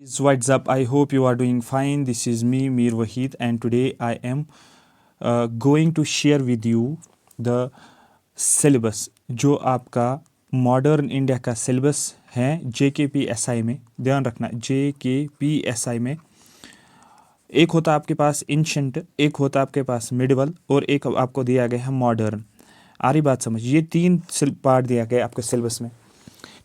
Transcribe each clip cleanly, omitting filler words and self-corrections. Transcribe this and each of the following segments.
What's up? I hope you are doing fine. This is me, Mir Wahid, and today I am going to share with you the syllabus जो आपका modern India का syllabus है JKPSI में। ध्यान रखना, JKPSI में एक होता आपके पास एंशंट, एक होता आपके पास मिडिवल और एक आपको दिया गया है मॉडर्न। आ रही बात समझ? ये तीन पार्ट दिया गया है आपके सिलेबस में।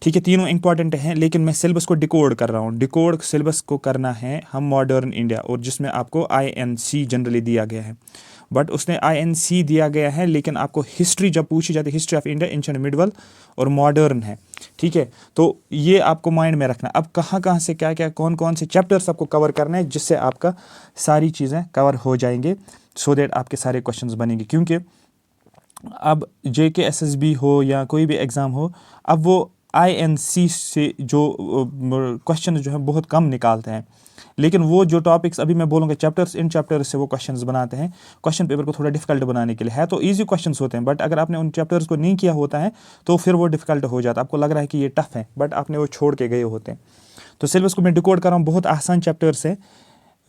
ठीक है, तीनों इंपॉर्टेंट हैं, लेकिन मैं सिलेबस को डिकोड कर रहा हूँ। डिकोड सिलेबस को करना है हम मॉडर्न इंडिया, और जिसमें आपको INC जनरली दिया गया है। बट उसने INC दिया गया है, लेकिन आपको हिस्ट्री जब पूछी जाती है, history of India, ancient, medieval और मॉडर्न है। ठीक है, तो ये आपको माइंड में रखना। अब कहाँ कहाँ से क्या क्या कौन कौन से चैप्टर्स आपको कवर करने हैं, जिससे आपका सारी चीज़ें कवर हो जाएंगे, सो दैट आपके सारे क्वेश्चंस बनेंगे। क्योंकि अब JKSSB हो या कोई भी एग्ज़ाम हो, अब वो INC से जो क्वेश्चन जो है बहुत कम निकालते हैं, लेकिन वो जो टॉपिक्स अभी मैं बोलूँगा चैप्टर्स, इन चैप्टर्स से वो क्वेश्चंस बनाते हैं क्वेश्चन पेपर को थोड़ा डिफिकल्ट बनाने के लिए। है तो इजी क्वेश्चंस होते हैं, बट अगर आपने उन चैप्टर्स को नहीं किया होता है तो फिर वो डिफिकल्ट हो जाता है। आपको लग रहा है कि ये टफ है, बट आपने वो छोड़ के गए होते हैं। तो सिलेबस को मैं डिकोड कर रहा हूँ, बहुत आसान चैप्टर्स है,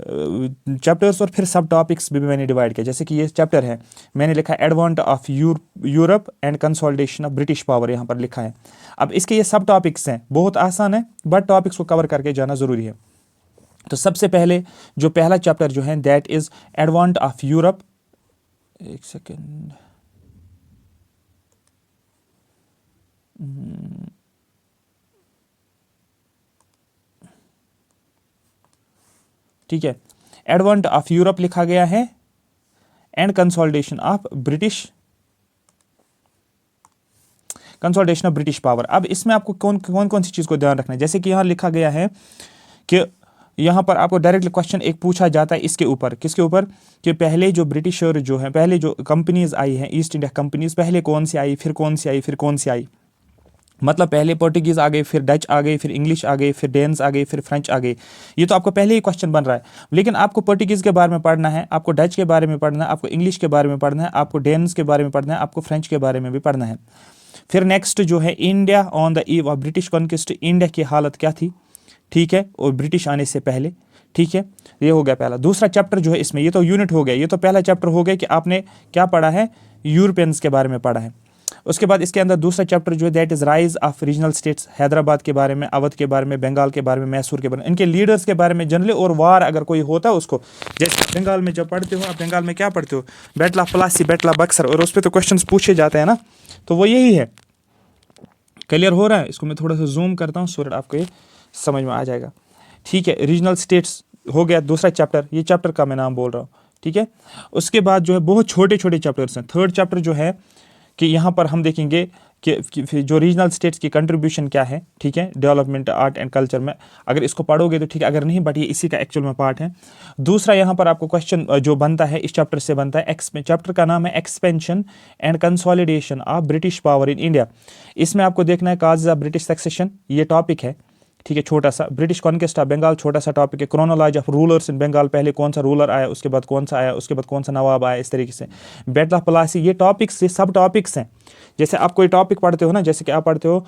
चैप्टर्स और फिर सब टॉपिक्स भी मैंने डिवाइड किया। जैसे कि ये चैप्टर है, मैंने लिखा है advent of Europe and consolidation of British power, यहाँ पर लिखा है। अब इसके ये सब टॉपिक्स हैं, बहुत आसान है, बट टॉपिक्स को कवर करके जाना ज़रूरी है। तो सबसे पहले जो पहला चैप्टर जो है दैट इज एडवांट ऑफ यूरोप। एक सेकेंड, ठीक है, एडवांट ऑफ यूरोप लिखा गया है and consolidation of British power. अब इसमें आपको कौन कौन कौन सी चीज़ को ध्यान रखना है। जैसे कि यहाँ लिखा गया है कि यहाँ पर आपको डायरेक्टली क्वेश्चन एक पूछा जाता है इसके ऊपर, किसके ऊपर, कि पहले जो ब्रिटिशर जो है, पहले जो कंपनीज आई हैं, ईस्ट इंडिया कंपनीज, पहले कौन सी आई, फिर कौन सी आई, फिर कौन सी आई। मतलब पहले पोर्टुगीज आ गए, फिर डच आ गए, फिर इंग्लिश आ गए, फिर डेन्स आ गए, फिर फ्रेंच आ गए। ये तो आपको पहले ही क्वेश्चन बन रहा है। लेकिन आपको पोर्टुगीज के बारे में पढ़ना है, आपको डच के बारे में पढ़ना है, आपको इंग्लिश के बारे में पढ़ना है, आपको डेन्स के बारे में पढ़ना है, आपको फ्रेंच के बारे में भी पढ़ना है। फिर नेक्स्ट जो है India on the eve of British conquest, India की हालत क्या थी, ठीक है, और ब्रिटिश आने से पहले। ठीक है, ये हो गया पहला। दूसरा चैप्टर जो है इसमें, ये तो यूनिट हो गया, ये तो पहला चैप्टर हो गया कि आपने क्या पढ़ा है, यूरोपियंस के बारे में पढ़ा है। उसके बाद इसके अंदर दूसरा चैप्टर जो है that is rise of regional states, Hyderabad के बारे में, अवध के बारे में, बंगाल के बारे में, मैसूर के बारे में, इनके लीडर्स के बारे में जनरली, और वार अगर कोई होता है उसको। जैसे बंगाल में जब पढ़ते हो आप, बंगाल में क्या पढ़ते हो, battle of Plassey, battle of Buxar, और उस पर तो क्वेश्चन पूछे जाते हैं ना। तो वो यही है। क्लियर हो रहा है? इसको मैं थोड़ा सा जूम करता हूँ सो दैट आपको ये समझ में आ जाएगा। ठीक है, रीजनल स्टेट्स हो गया दूसरा चैप्टर, ये चैप्टर का मैं नाम बोल रहा हूँ। ठीक है, उसके बाद जो है बहुत छोटे छोटे चैप्टर्स हैं। थर्ड चैप्टर जो है कि यहाँ पर हम देखेंगे कि जो रीजनल स्टेट्स की कंट्रीब्यूशन क्या है। ठीक है, डेवलपमेंट, आर्ट एंड कल्चर में, अगर इसको पढ़ोगे तो ठीक है, अगर नहीं, बट ये इसी का एक्चुअल में पार्ट है। दूसरा यहाँ पर आपको क्वेश्चन जो बनता है इस चैप्टर से बनता है, चैप्टर का नाम है expansion and consolidation of British power in India. इसमें आपको देखना है काजेज ऑफ ब्रिटिश सक्सेशन, ये टॉपिक है। ठीक है, छोटा सा। ब्रिटिश कॉन्क्वेस्ट ऑफ बंगाल, छोटा सा टॉपिक है। Chronology of rulers in Bengal, पहले कौन सा रूलर आया, उसके बाद कौन सा आया, उसके बाद कौन सा नवाब आया, इस तरीके से। बैटल ऑफ प्लासी, ये टॉपिक्स, ये सब टॉपिक्स हैं। जैसे आप कोई टॉपिक पढ़ते हो ना, जैसे कि आप पढ़ते हो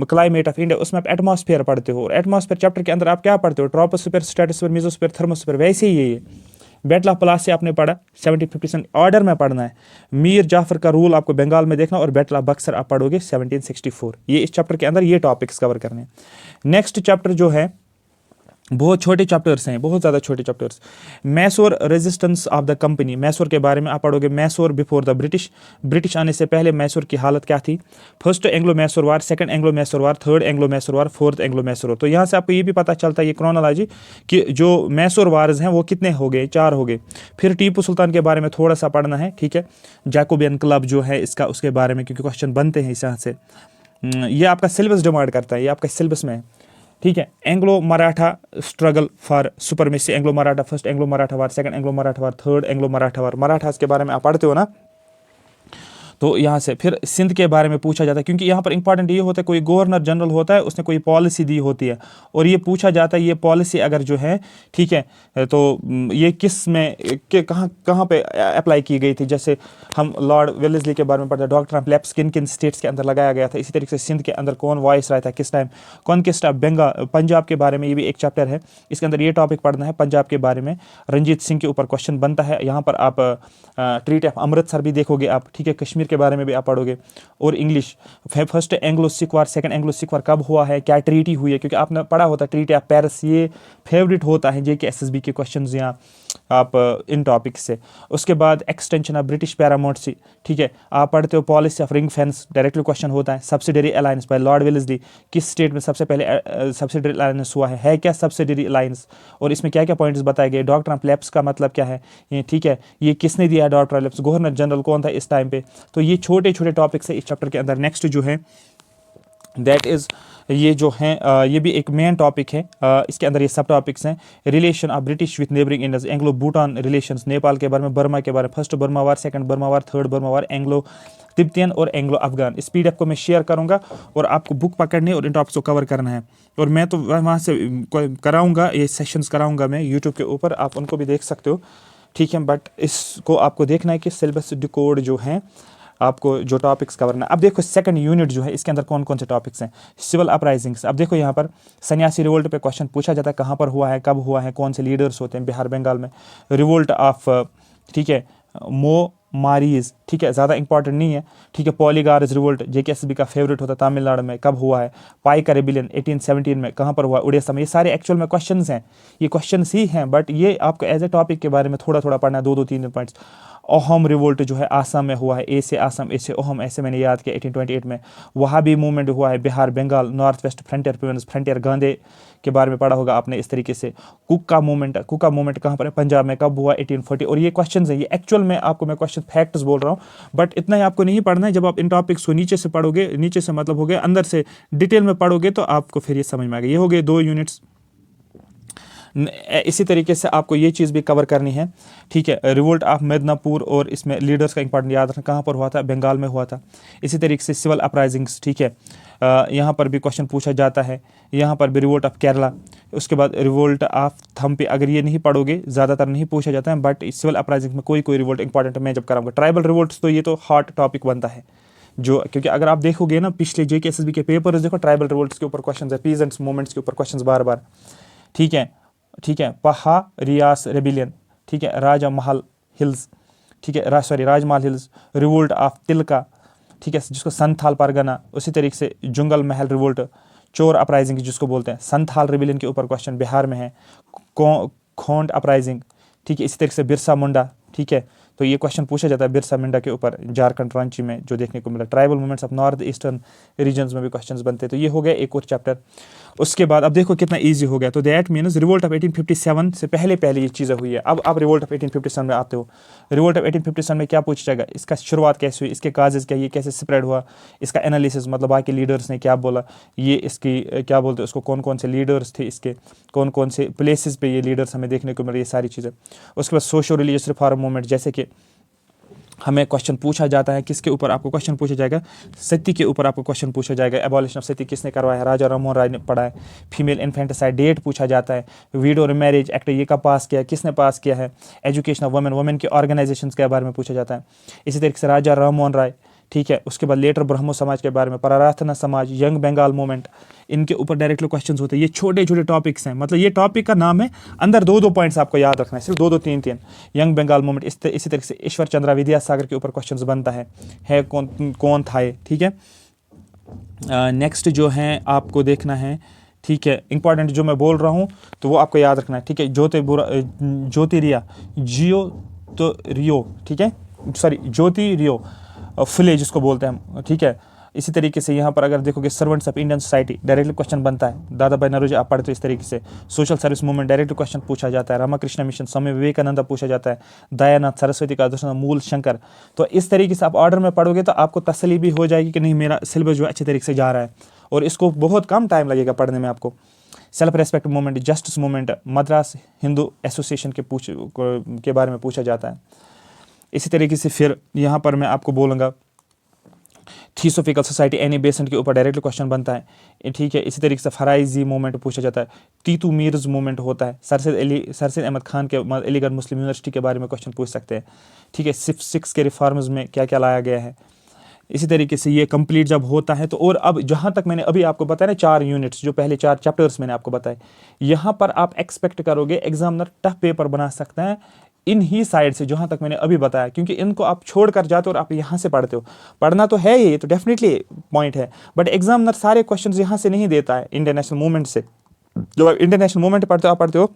क्लाइमेट ऑफ इंडिया, उसमें आप एटमॉस्फेयर पढ़ते हो, और एटमॉस्फेयर चैप्टर के अंदर आप क्या पढ़ते हो, ट्रोपोस्फीयर, स्ट्रेटोस्फीयर, मेसोस्फीयर, थर्मोस्फीयर, वैसे ही ये बैटल ऑफ प्लासी आपने पढ़ा, 1757 ऑर्डर में पढ़ना है। मीर जाफर का रूल आपको बंगाल में देखना, और बैटल ऑफ बक्सर आप पढ़ोगे 1764। ये इस चैप्टर के अंदर ये टॉपिक्स कवर करने हैं। नेक्स्ट चैप्टर जो है, बहुत छोटे चैप्टर्स हैं, बहुत ज़्यादा छोटे chapters. Mysore resistance of the company, Mysore के बारे में आप पढ़ोगे। Mysore before the British, British आने से पहले मैसूर की हालत क्या थी। फर्स्ट एंग्लो मैसूर वार, सेकंड एंग्लो मैसूर वार, थर्ड एंग्लो मैसूर वार, फोर्थ एंग्लो मैसूर वार। तो यहाँ से आपको ये भी पता चलता है, ये क्रोनोलॉजी, कि जो मैसूर वार्स हैं वो कितने हो गए, 4 हो गए। फिर टीपू सुल्तान के बारे में थोड़ा सा पढ़ना है। ठीक है, जैकोबियन क्लब जो है इसका, उसके बारे में, क्योंकि क्वेश्चन बनते हैं इस यहाँ से। ये आपका सिलेबस डिमांड करता है, ये आपका सिलेबस में है। ठीक है, Anglo Maratha struggle for supremacy, Anglo Maratha, first Anglo Maratha war, second Anglo Maratha war, third Anglo Maratha war, Marathas के बारे में आप पढ़ते हो ना। तो यहाँ से फिर सिंध के बारे में पूछा जाता है, क्योंकि यहाँ पर इंपॉर्टेंट ये होता है, कोई गवर्नर जनरल होता है, उसने कोई पॉलिसी दी होती है और ये पूछा जाता है ये पॉलिसी अगर जो है, ठीक है, तो ये किस में कहाँ कहाँ पे अप्लाई की गई थी। जैसे हम लॉर्ड वेलेस्ली के बारे में पढ़ते हैं, डॉक्टर ऑफ लैप्स किन किन स्टेट्स के अंदर लगाया गया था। इसी तरीके से सिंध के अंदर कौन वॉइस रहा था किस time, conquest of Bengal, Punjab के बारे में ये भी एक चैप्टर है, इसके अंदर ये टॉपिक पढ़ना है पंजाब के बारे में। रंजीत सिंह के ऊपर क्वेश्चन बनता है। यहाँ पर आप ट्रीटी ऑफ अमृतसर भी देखोगे आप, ठीक है, कश्मीर के बारे में भी आप पढ़ोगे। और इंग्लिश, फर्स्ट एंग्लो सिख वार, सेकंड एंग्लो सिख वार कब हुआ है, क्या ट्रीटी हुई है, क्योंकि आपने पढ़ा होता है ट्रीटी ऑफ पेरिस, ये फेवरेट होता है JK SSB के क्वेश्चन यहाँ आप इन टॉपिक से। उसके बाद एक्सटेंशन ऑफ ब्रिटिश पैरामोंट्सी, ठीक है, आप पढ़ते हो policy of ring fence, directly question होता है। Subsidiary alliance by Lord Wellesley, किस स्टेट में सबसे पहले सब्सिडरी अलायंस हुआ है क्या सब्सिडरी अलायंस, और इसमें क्या क्या पॉइंट्स बताए गए। डॉक्टर ऑफ लैप्स का मतलब क्या है, ये ठीक है, ये किसने दिया है doctor of lapse, governor general कौन था इस टाइम पे। तो ये छोटे छोटे टॉपिक्स है इस चैप्टर के अंदर। नेक्स्ट जो है दैट इज़, ये जो है ये भी एक मेन टॉपिक है, इसके अंदर ये सब टॉपिक्स हैं। Relation of British with neighbouring India's, Anglo Bhutan relations, Nepal के बारे में, बर्मा के बारे में, फर्स्ट बर्मा वार, सेकंड बर्मा वार, थर्ड बर्मा वार, एंग्लो तिब्बतियन और एंग्लो अफगान। इस PDF को मैं शेयर करूंगा और आपको बुक पकड़नी और इन टॉपिक्स को कवर करना है। और मैं तो वहाँ से कराऊंगा, ये सेशंस कराऊंगा मैं यूट्यूब के ऊपर, आप उनको भी देख सकते हो, ठीक है। बट इसको आपको देखना है कि सिलेबस डिकोड जो है आपको जो टॉपिक्स कवर करना। अब देखो सेकंड यूनिट जो है इसके अंदर कौन कौन से टॉपिक्स हैं। सिविल अपराइजिंग्स, अब देखो यहाँ पर सन्यासी रिवोल्ट पे क्वेश्चन पूछा जाता है, कहाँ पर हुआ है, कब हुआ है, कौन से लीडर्स होते हैं बिहार बंगाल में। रिवोल्ट ऑफ, ठीक है, मो मारीज, ठीक है, ज़्यादा इंपॉर्टेंट नहीं है, ठीक है। पॉलीगार्स रिवोल्ट JK SSB का फेवरेट होता है, तमिलनाडु में कब हुआ है। पाई का रेबिलियन 1817 में कहाँ पर हुआ, उड़ीसा में। ये सारे एक्चुअल में क्वेश्चंस हैं, ये क्वेश्चंस ही हैं, बट ये आपको एज ए टॉपिक के बारे में थोड़ा थोड़ा पढ़ना है, 2-3 पॉइंट्स। ओहम रिवोल्ट जो है आसाम में हुआ है, ए से आसाम, ए से ओहम, ऐसे मैंने याद किया 1828 में। वहाबी मूवमेंट हुआ है Bihar Bengal, north west frontier province, frontier Gandhi के बारे में पढ़ा होगा आपने इस तरीके से। कुका मूवमेंट कहाँ पर है, पंजाब में, कब हुआ, 1840। और ये क्वेश्चन है, ये एक्चुअल में आपको मैं क्वेश्चन फैक्ट्स बोल रहा हूँ, बट इतना ही आपको नहीं पढ़ना है। जब आप इन टॉपिक्स को नीचे से पढ़ोगे, नीचे से मतलब हो गया अंदर से डिटेल में पढ़ोगे, तो आपको फिर ये समझ में आएगा। ये हो गए 2 यूनिट्स। इसी तरीके से आपको ये चीज़ भी कवर करनी है, ठीक है। रिवोल्ट ऑफ मिदनापुर, और इसमें लीडर्स का इंपॉर्टेंट याद रखना, कहाँ पर हुआ था, बंगाल में हुआ था। इसी तरीके से सिविल अपराइजिंग्स, ठीक है, यहाँ पर भी क्वेश्चन पूछा जाता है। यहाँ पर भी रिवोल्ट ऑफ केरला, उसके बाद रिवोल्ट ऑफ थम्पी, अगर ये नहीं पढ़ोगे ज़्यादातर नहीं पूछा जाता है, बट सिविल अपराइजिंग में कोई रिवोल्ट इंपॉर्टेंट मैं जब कराऊंगा। ट्राइबल रिवोल्ट्स, तो ये तो हॉट टॉपिक बनता है जो, क्योंकि अगर आप देखोगे ना पिछले JK SSB के पेपर्स देखो, ट्राइबल रिवोल्ट्स के ऊपर क्वेश्चन है, पीजेंट्स मूवमेंट्स के ऊपर क्वेश्चन बार बार, ठीक है, ठीक है। पहा रियास रेबिलियन, ठीक है, राजा महल हिल्स, ठीक है, राजमहल हिल्स, रिवोल्ट ऑफ तिलका, ठीक है, जिसको संथाल परगना। उसी तरीके से जुंगल महल रिवोल्ट, चोर अपराइजिंग जिसको बोलते हैं, संथाल रेबिलियन के ऊपर क्वेश्चन बिहार में है। खोंड अपराइजिंग, ठीक है, इसी तरीके से बिरसा मुंडा, ठीक है, तो ये क्वेश्चन पूछा जाता है बिरसा मुंडा के ऊपर, झारखंड रांची में जो देखने को मिला। Tribal movements of north eastern regions में भी क्वेश्चंस बनते हैं। तो ये हो गया एक और चैप्टर। उसके बाद अब देखो कितना इजी हो गया। तो दैट मीन्स रिवोल्ट ऑफ 1857 से पहले ये चीज़ें हुई है। अब आप रिवोल्ट ऑफ 1857 में आते हो। रिवोल्ट ऑफ 1857 में क्या पूछा जाएगा, इसका शुरुआत कैसे हुई, इसके काजेज क्या, ये कैसे स्प्रेड हुआ, इसका एनालिसिस, मतलब बाकी लीडर्स ने क्या बोला, ये इसकी क्या बोलते हैं उसको, कौन कौन से लीडर्स थे, इसके कौन कौन से प्लेसेस पे ये लीडर्स हमें देखने को मिले, ये सारी चीज़ें। उसके बाद सोशो रिलीजियस रिफॉर्म मूवमेंट, जैसे कि हमें क्वेश्चन पूछा जाता है किसके ऊपर, आपको क्वेश्चन पूछा जाएगा सती के ऊपर, आपको क्वेश्चन पूछा जाएगा। एबॉलिशन ऑफ सती किसने करवाया है, राजा राममोहन राय ने पढ़ा है। फीमेल इन्फेंटिसाइड डेट पूछा जाता है। वीडो मैरिज एक्ट ये कब पास किया है, किसने पास किया है। एजुकेशन ऑफ वुमेन के ऑर्गेनाइजेशंस के बारे में पूछा जाता है। इसी तरीके से राजा राममोहन राय, ठीक है। उसके बाद लेटर ब्रह्मो समाज के बारे में, प्रार्थना समाज, यंग बंगाल मूवमेंट, इनके ऊपर डायरेक्टली क्वेश्चंस होते हैं। ये छोटे छोटे टॉपिक्स हैं, मतलब ये टॉपिक का नाम है, अंदर 2-2 पॉइंट्स आपको याद रखना है, सिर्फ 2-2 3-3। यंग बंगाल मूवमेंट, इसी तरीके से ईश्वर चंद्र विद्यासागर के ऊपर क्वेश्चंस बनता है कौन था ये, ठीक है। नेक्स्ट जो है आपको देखना है, ठीक है, इंपॉर्टेंट जो मैं बोल रहा हूँ तो वो आपको याद रखना है, ठीक है। ज्योतिरिया जियो तो रियो, ठीक है, सॉरी ज्योति रियो फुले जिसको बोलते हैं हम, ठीक है। इसी तरीके से यहाँ पर अगर देखोगे servants of Indian society, directly question बनता है। दादा भाई नौरोजी आप पढ़ते हो इस तरीके से। Social service movement, directly question पूछा जाता है। रामाकृष्ण मिशन, स्वामी विवेकानंद पूछा जाता है। दयानंद सरस्वती का दर्शन, मूल शंकर। तो इस तरीके से आप ऑर्डर में पढ़ोगे तो आपको तसल्ली भी हो जाएगी कि नहीं मेरा सिलेबस जो अच्छे तरीके से जा रहा है, और इसको बहुत कम टाइम लगेगा पढ़ने में आपको। Self respect movement, justice movement, Madras Hindu association के बारे में पूछा जाता है। इसी तरीके से फिर यहाँ पर मैं आपको बोलूँगा थियोसॉफिकल सोसाइटी एनी बेसेंट के ऊपर डायरेक्टली क्वेश्चन बनता है, ठीक है। इसी तरीके से फराइजी मूवमेंट पूछा जाता है, तीतू मीर्स मूवमेंट होता है, सरसैद अहमद खान के अलीगढ़ मुस्लिम यूनिवर्सिटी के बारे में क्वेश्चन पूछ सकते हैं, ठीक है। सिक्स के रिफॉर्म्स में क्या क्या लाया गया है। इसी तरीके से ये कंप्लीट जब होता है तो, और अब जहाँ तक मैंने अभी आपको बताया ना 4 यूनिट्स, जो पहले 4 चैप्टर्स मैंने आपको बताए, यहाँ पर आप एक्सपेक्ट करोगे एग्जामिनर टफ पेपर बना सकता है इन ही साइड से, जहाँ तक मैंने अभी बताया, क्योंकि इनको आप छोड़ कर जाते हो और आप यहाँ से पढ़ते हो। पढ़ना तो है ये तो डेफिनेटली पॉइंट है, बट एग्जामिनर सारे क्वेश्चन यहाँ से नहीं देता है इंटरनेशनल मूवमेंट से। जब आप इंटरनेशनल मूवमेंट पढ़ते हो, आप पढ़ते हो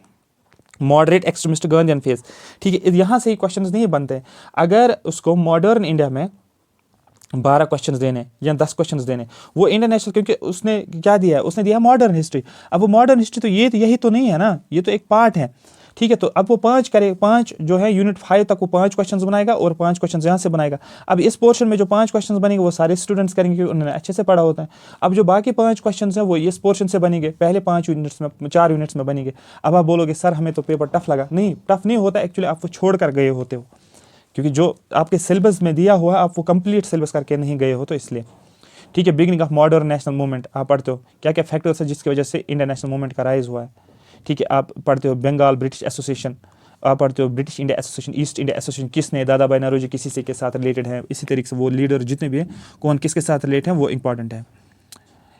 मॉडरेट एक्सट्रीमिस्ट गांधीयन फेज, ठीक है। यहाँ से ही क्वेश्चंस नहीं बनते। अगर उसको मॉडर्न इंडिया में 12 क्वेश्चंस देने या 10 क्वेश्चंस देने, वो इंटरनेशनल, क्योंकि उसने क्या दिया है, उसने दिया मॉडर्न हिस्ट्री। अब वो मॉडर्न हिस्ट्री तो यही तो नहीं है ना, ये तो एक पार्ट है, ठीक है। तो अब वो 5 जो है यूनिट 5 तक वो 5 क्वेश्चंस बनाएगा और 5 क्वेश्चंस यहाँ से बनाएगा। अब इस पोर्शन में जो 5 क्वेश्चंस बनेंगे वो सारे स्टूडेंट्स करेंगे क्योंकि उन्होंने अच्छे से पढ़ा होता है। अब जो बाकी 5 क्वेश्चंस हैं वो इस पोर्शन से बनेंगे, पहले 5 यूनिट्स में 4 यूनिट्स में बनेंगे। अब आप बोलोगे सर हमें तो पेपर टफ लगा, नहीं टफ नहीं होता, एक्चुअली आप वो छोड़ कर गए होते हो, क्योंकि जो आपके सिलेबस में दिया हुआ है आप वो कंप्लीट सिलेबस करके नहीं गए हो, तो इसलिए, ठीक है। Beginning of modern national movement आप पढ़ते हो, क्या क्या फैक्टर्स है जिसकी वजह से इंटरनेशनल मूवमेंट का राइज हुआ है, ठीक है। आप पढ़ते हो बंगाल ब्रिटिश एसोसिएशन, आप पढ़ते हो British India association, east India association, किसने, दादा भाई नौरोजी किसी से के साथ रिलेटेड है। इसी तरीके से वो लीडर जितने भी हैं कौन किसके साथ रिलेटेड हैं वो इंपॉर्टेंट है।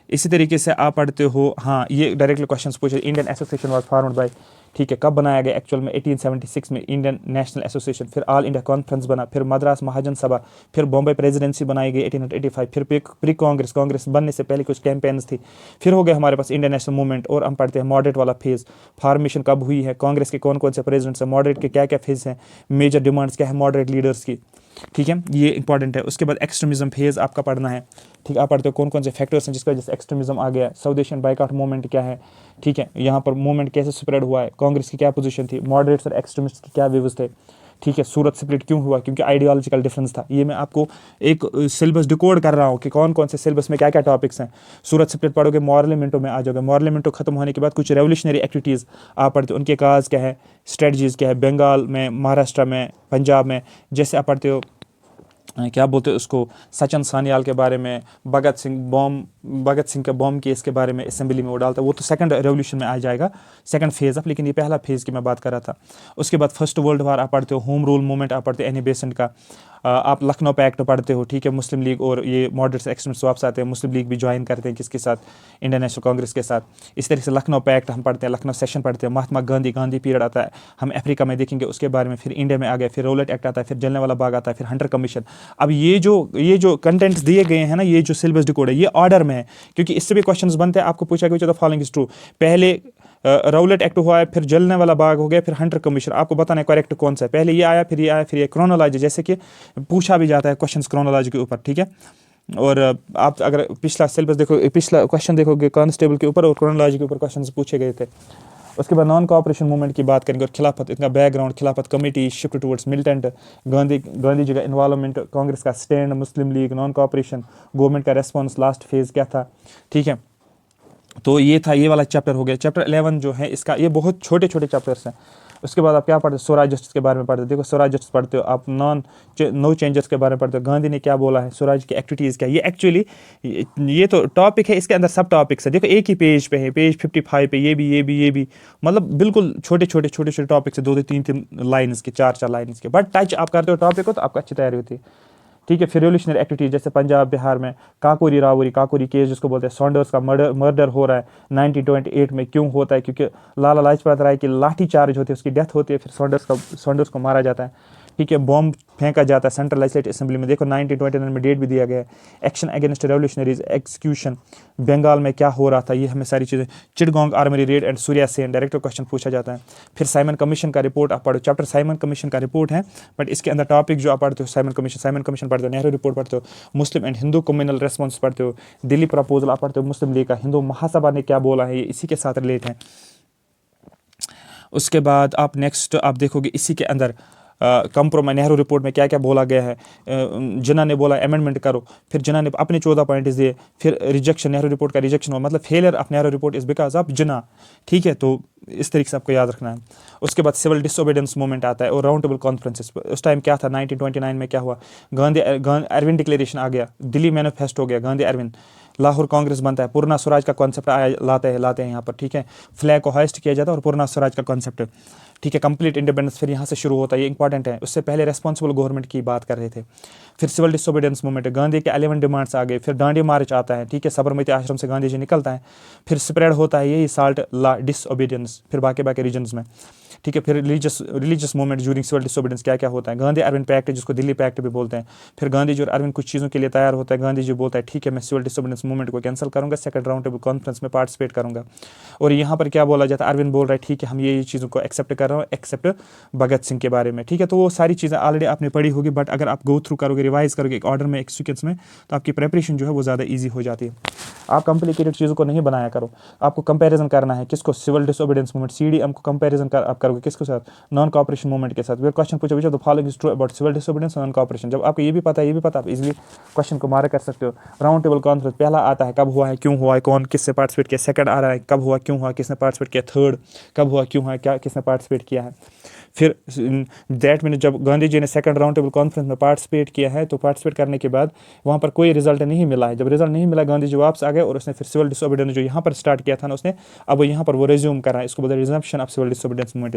इसी तरीके से आप पढ़ते हो, हाँ ये डायरेक्टली क्वेश्चन पूछे, Indian association was formed by, ठीक है, कब बनाया गया एक्चुअल में 1876 में इंडियन नेशनल एसोसिएशन, फिर ऑल इंडिया कॉन्फ्रेंस बना, फिर मद्रास महाजन सभा, फिर बॉम्बे प्रेसिडेंसी बनाई गई 1885, फिर प्री कांग्रेस बनने से पहले कुछ कैंपेन्स थी, फिर हो गया हमारे पास इंडियन नेशनल मूवमेंट। और हम पढ़ते हैं मॉडरेट वाला फेज, फॉर्मेशन कब हुई है, कांग्रेस के कौन कौन से प्रेसिडेंट्स हैं, मॉडरेट के क्या क्या फेज हैं, मेजर डिमांड्स क्या है मॉडरेट लीडर्स की, ठीक है, ये इंपॉर्टेंट है। उसके बाद एक्सट्रीमिज्म फेज आपका पढ़ना है, ठीक है। आप पढ़ते हो कौन कौन से फैक्टर्स हैं जिसकी वजह से एक्सट्रीमिज्म आ गया, साउथ एशियन बाइकआउट मूवमेंट क्या है, ठीक है, यहाँ पर मूवमेंट कैसे स्प्रेड हुआ है, कांग्रेस की क्या पोजीशन थी, मॉडरेट्स और एक्सट्रीमिस्ट की क्या व्यूज थे, ठीक है। सूरत स्प्लिट क्यों हुआ, क्योंकि आइडियोलॉजिकल डिफरेंस था। ये मैं आपको एक सिलेबस डिकोड कर रहा हूँ कि कौन कौन से सिलेबस में क्या क्या टॉपिक्स हैं। सूरत स्प्लिट पढ़ोगे, मॉर्लिमेंटो में आ जाओगे, मॉर्लिमेंटो खत्म होने के बाद कुछ रेवोल्यूशनरी एक्टिविटीज़ आप पढ़ते हो, उनके काज क्या है, स्ट्रेटजीज़ क्या है, बंगाल में, महाराष्ट्र में, पंजाब में। जैसे आप पढ़ते हो क्या बोलते हैं उसको, सचिन सान्याल के बारे में, भगत सिंह के बॉम्ब केस के बारे में असेंबली में वो डालता है, वो तो सेकंड रेवोल्यूशन में आ जाएगा, सेकंड फेज ऑफ, लेकिन ये पहला फेज की मैं बात कर रहा था। उसके बाद फर्स्ट वर्ल्ड वार आप पढ़ते हो, होम रूल मूवमेंट आप पढ़ते हो एनी बेसेंट का, आप लखनऊ पैक्ट पढ़ते हो, ठीक है। मुस्लिम लीग और ये मॉडरेट एक्सट्रीमिस्ट वापस आते हैं, मुस्लिम लीग भी ज्वाइन करते हैं किसके साथ, इंडियन नेशनल कांग्रेस के साथ। इस तरीके से लखनऊ पैक्ट हम पढ़ते हैं, लखनऊ सेशन पढ़ते हैं, महात्मा गांधी पीरियड आता है, हम अफ्रीका में देखेंगे उसके बारे में, फिर इंडिया में आ गया, फिर रौलट एक्ट आता है, फिर जलियांवाला बाग आता है, फिर हंटर कमीशन। अब ये जो कंटेंट्स दिए गए हैं ना, ये जो सिलेबस डिकोड है ये ऑर्डर में है, क्योंकि इससे भी क्वेश्चंस बनते हैं। आपको पूछा गया फॉलोइंग इज ट्रू, पहले रौलट एक्ट हुआ है, फिर जलियांवाला बाग हो गया, फिर हंटर कमीशन, आपको बताना है करेक्ट कौन सा है, पहले ये आया, फिर ये आया, फिर ये क्रोनोलॉजी, जैसे कि पूछा भी जाता है क्वेश्चंस क्रोनोलॉजी के ऊपर, ठीक है। और आप अगर पिछला सिलेबस देखो, पिछला क्वेश्चन देखोगे कांस्टेबल के ऊपर और क्रोनोलॉजी के ऊपर क्वेश्चन पूछे गए थे। उसके बाद नॉन कोऑपरेशन मूवमेंट की बात करेंगे और खिलाफत, इनका background, Khilafat committee, shift towards militant, Gandhi ji का इन्वॉल्वमेंट, कांग्रेस का stand, Muslim League, non cooperation, government का रेस्पॉन्स, लास्ट फेज क्या था, ठीक है। तो ये था, ये वाला चैप्टर हो गया। चैप्टर 11 जो है इसका, ये बहुत छोटे छोटे चैप्टर्स हैं। उसके बाद आप क्या पढ़ते हो, स्वराज जस्टिस के बारे में पढ़ते हो, देखो स्वराज जस्टिस पढ़ते हो आप, नो चेंजेस के बारे में पढ़ते हो, गांधी ने क्या बोला है, स्वराज की एक्टिविटीज़ क्या, ये एक्चुअली ये तो टॉपिक है, इसके अंदर सब टॉपिक्स है, देखो एक ही पेज पे है, पेज 55 पे, ये भी, मतलब बिल्कुल छोटे टॉपिक्स है, 2-3 लाइन्स के, 4 लाइन्स के, बट टच आप करते हो टॉपिक को तो आपको अच्छी तैयारी होती है, ठीक है। फिर रेवोल्यूशनरी एक्टिविटीज जैसे पंजाब बिहार में काकोरी केस जिसको बोलते हैं, सॉन्डर्स का मर्डर हो रहा है 1928 में, क्यों होता है, क्योंकि लाला लाजपत राय की लाठी चार्ज होती है, उसकी डेथ होती है, फिर सॉन्डर्स को मारा जाता है, ठीक है। बॉम्ब फेंका जाता है सेंट्रल लेजिस्लेटिव असेंबली में, देखो 1929 में डेट भी दिया गया है। Action against revolutionaries, execution, Bengal में क्या हो रहा था, ये हमें सारी चीज़ें, Chittagong armoury raid and Surya Sen, direct question पूछा जाता है। फिर साइमन कमीशन का रिपोर्ट आप पढ़ो, चैप्टर साइमन कमीशन का रिपोर्ट है, बट इसके अंदर टॉपिक जो आप पढ़ते हो, साइमन कमीशन पढ़ते हो, नेहरू रिपोर्ट पढ़ते हो, Muslim and Hindu communal response पढ़ते हो, दिल्ली प्रपोजल आप पढ़ते हो, मुस्लिम लीग का, हिंदू महासभा ने क्या बोला है, ये इसी के साथ रिलेट है। उसके बाद आप नेक्स्ट आप देखोगे इसी के अंदर कंप्रोमाइज नेहरू रिपोर्ट में क्या क्या बोला गया है, जिन्ना ने बोला अमेंडमेंट करो, फिर जिन्ना ने अपने 14 पॉइंट्स दिए, फिर रिजेक्शन, नेहरू रिपोर्ट का रिजेक्शन हुआ, मतलब failure of Nehru report is because of Jinnah. ठीक है, तो इस तरीके से आपको याद रखना है। उसके बाद सिविल डिसोबीडियंस मूवमेंट आता है और राउंड टेबल कॉन्फ्रेंसेस। उस टाइम क्या था, 1929 में क्या हुआ, गांधी अरविंद डिक्लेरेशन आ गया, दिल्ली मैनिफेस्टो हो गया, गांधी अरविंद, लाहौर कांग्रेस बनता है, पूर्णा स्वराज का कॉन्सेप्ट लाते हैं यहाँ पर। ठीक है, फ्लैग को हाइस्ट किया जाता है और पूर्णा स्वराज का कॉन्सेप्ट, ठीक है, कंप्लीट इंडिपेंडेंस फिर यहाँ से शुरू होता है, ये इंपॉर्टेंट है। उससे पहले रेस्पॉन्सिबल गवर्नमेंट की बात कर रहे थे। फिर सिविल डिसोबीडियंस मूवमेंट, गांधी के 11 डिमांड्स आ गए। फिर दांडी मार्च आता है, ठीक है, साबरमती आश्रम से गांधी जी निकलता है। फिर स्प्रेड होता है यही साल्ट ला डिसोबीडियंस, फिर बाकी रीजन्स में। ठीक है, फिर religious movement during civil disobedience क्या क्या होता है, गांधी अरविंद पैक्ट जिसको दिल्ली पैक्ट भी बोलते हैं। फिर गांधी जी और अरविंद कुछ चीज़ों के लिए तैयार होता है, गांधी जी बोलता है ठीक है मैं सिविल डिसोबीडियंस मूवमेंट को कैंसिल करूंगा, सेकंड राउंड टेबल कॉन्फ्रेंस में पार्टिसिपेट करूंगा। और यहाँ पर क्या बोला जाता है, अरविंद बोल रहा है ठीक है हम ये चीज़ों को एक्सेप्ट कर रहा हूँ, एक्सेप्ट भगत सिंह के बारे में। ठीक है, तो वो सारी चीज़ें ऑलरेडी आपने पढ़ी होगी, बट अगर आप गो थ्रू करोगे, रिवाइज करोगे एक ऑर्डर में, एक सीक्वेंस में, तो आपकी प्रेपरेशन जो है वो ज़्यादा ईजी हो जाती है। आप कॉम्प्लिकेटेड चीज़ों को नहीं बनाया करो, आपको कंपैरिजन करना है किसको, सिविल डिसोबीडियंस मूवमेंट CDM को कंपैरिजन आप करोगे किसके साथ, नॉन कोऑपरेशन मूवमेंट के साथ। फिर क्वेश्चन पूछो which of the following is true about civil disobedience non cooperation. जब आपको ये भी पता है आप इजीली क्वेश्चन को मार्क कर सकते हो। राउंड टेबल कॉन्फ्रेंस पहला आता है, कब हुआ है, क्यों हुआ है, कौन किससे पार्टिसिपेट किया। सेकंड आ रहा है, कब हुआ, क्यों हुआ, किसने पार्टिसिपेट किया। थर्ड, कब हुआ, क्यों हुआ, क्या किसने पार्टिसिपेट किया है। फिर दैट मीन जब गांधी जी ने सेकंड राउंड टेबल कॉन्फ्रेंस में पार्टिसिपेट किया है, तो पार्टिसिपेट करने के बाद वहाँ पर कोई रिजल्ट नहीं मिला है। जब रिजल्ट नहीं मिला, गांधी जी वापस आ गए और उसने फिर सिविल डिसोबीडियंस जो यहाँ पर स्टार्ट किया था ना उसने, अब यहाँ पर वो रिज्यूम कर रहा है, इसको बोलते हैं resumption of civil disobedience movement.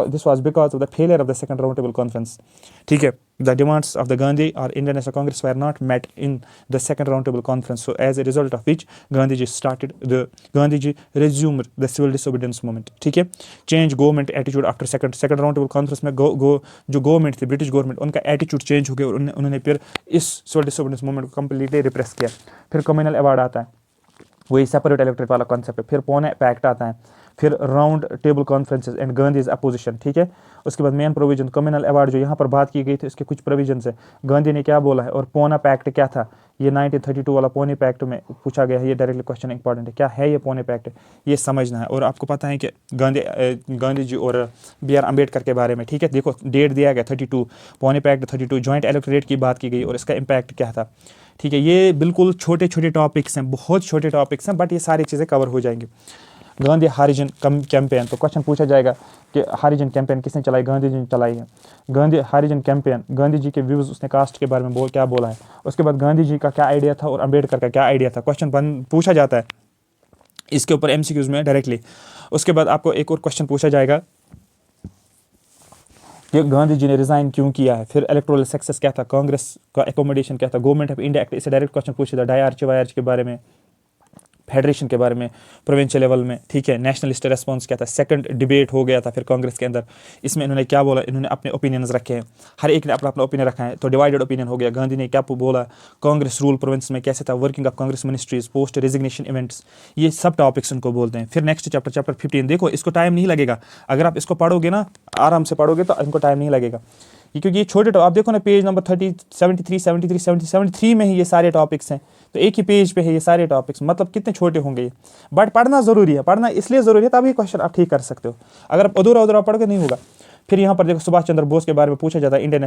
This was because of the failure of the second round table conference. ठीक है, the demands of the Gandhi or Indian National Congress were not met in the second round table conference, so as a result of which Gandhiji resumed the civil disobedience movement। ठीक है, change government attitude after second round table conference में जो government थी, British government, उनका attitude change हो गया और उन्होंने फिर इस सिविल डिसोबीडियंस मूवमेंट को कंप्लीटली रिप्रेस किया। फिर कम्युनल अवार्ड आता है, वही सेपरेट इलेक्टोरेट वाला कॉन्सेप्ट है। फिर पुणे पैक्ट आता है, फिर round table conferences and Gandhi's opposition. ठीक है, उसके बाद मेन प्रोविजन कम्युनल अवार्ड जो यहाँ पर बात की गई थी उसके कुछ प्रोविजन है, गांधी ने क्या बोला है, और पूना पैक्ट क्या था, ये 1932 वाला पुणे पैक्ट में पूछा गया है। ये डायरेक्टली क्वेश्चन इंपॉर्टेंट है, क्या है ये पुणे पैक्ट, ये समझना है। और आपको पता है कि गांधी जी और BR अम्बेडकर के बारे में, ठीक है, देखो डेट दिया गया 32, पुणे पैक्ट 32, जॉइंट इलेक्टोरेट की बात की गई और इसका इम्पैक्ट क्या था। ठीक है, ये बिल्कुल छोटे छोटे टॉपिक्स हैं, बहुत छोटे टॉपिक्स हैं, बट ये सारी चीज़ें कवर हो जाएंगी। गांधी हरिजन कैंपेन, तो क्वेश्चन पूछा जाएगा कि हरिजन कैंपेन किसने चलाई, गांधी जी ने चलाई है। गांधी हरिजन कैंपेन, गांधी जी के व्यूज़ उसने कास्ट के बारे में क्या बोला है। उसके बाद गांधी जी का क्या आइडिया था और अम्बेडकर का क्या आइडिया था, क्वेश्चन पूछा जाता है इसके ऊपर MCQs में डायरेक्टली। उसके बाद आपको एक और क्वेश्चन पूछा जाएगा कि गांधी जी ने रिज़ाइन क्यों किया है। फिर इलेक्टोरल सक्सेस क्या था, कांग्रेस का एकोमोडेशन क्या था, गवर्नमेंट ऑफ इंडिया एक्ट, इससे डायरेक्ट क्वेश्चन पूछा था, डायआर्ची वायआर्ची के बारे में, फेडरेशन के बारे में, प्रोविंशियल लेवल में। ठीक है, नेशनलिस्ट रेस्पॉन्स क्या था, सेकंड डिबेट हो गया था फिर कांग्रेस के अंदर, इसमें इन्होंने क्या बोला, इन्होंने अपने ओपिनियंस रखे हैं, हर एक ने अपना अपना ओपिनियन रखा है, तो डिवाइडेड ओपिनियन हो गया। गांधी ने क्या बोला, कांग्रेस रूल प्रोविंस में कैसे था, working of Congress ministries, post resignation events, ये सब टॉपिक्स उनको बोलते हैं। फिर नेक्स्ट चैप्टर 15, देखो इसको टाइम नहीं लगेगा, अगर आप इसको पढ़ोगे ना आराम से पढ़ोगे तो इनको टाइम नहीं लगेगा, क्योंकि ये छोटे आप देखो ना पेज नंबर 73 में ही ये सारे टॉपिक्स हैं, तो एक ही पेज पे है ये सारे टॉपिक्स, मतलब कितने छोटे होंगे ये, बट पढ़ना ज़रूरी है, पढ़ना इसलिए ज़रूरी है तभी क्वेश्चन आप ठीक कर सकते हो, अगर आप अधूरा पढ़ के नहीं होगा। फिर यहाँ पर देखो सुभाष चंद्र बोस के बारे में पूछा जाता है, इंडियन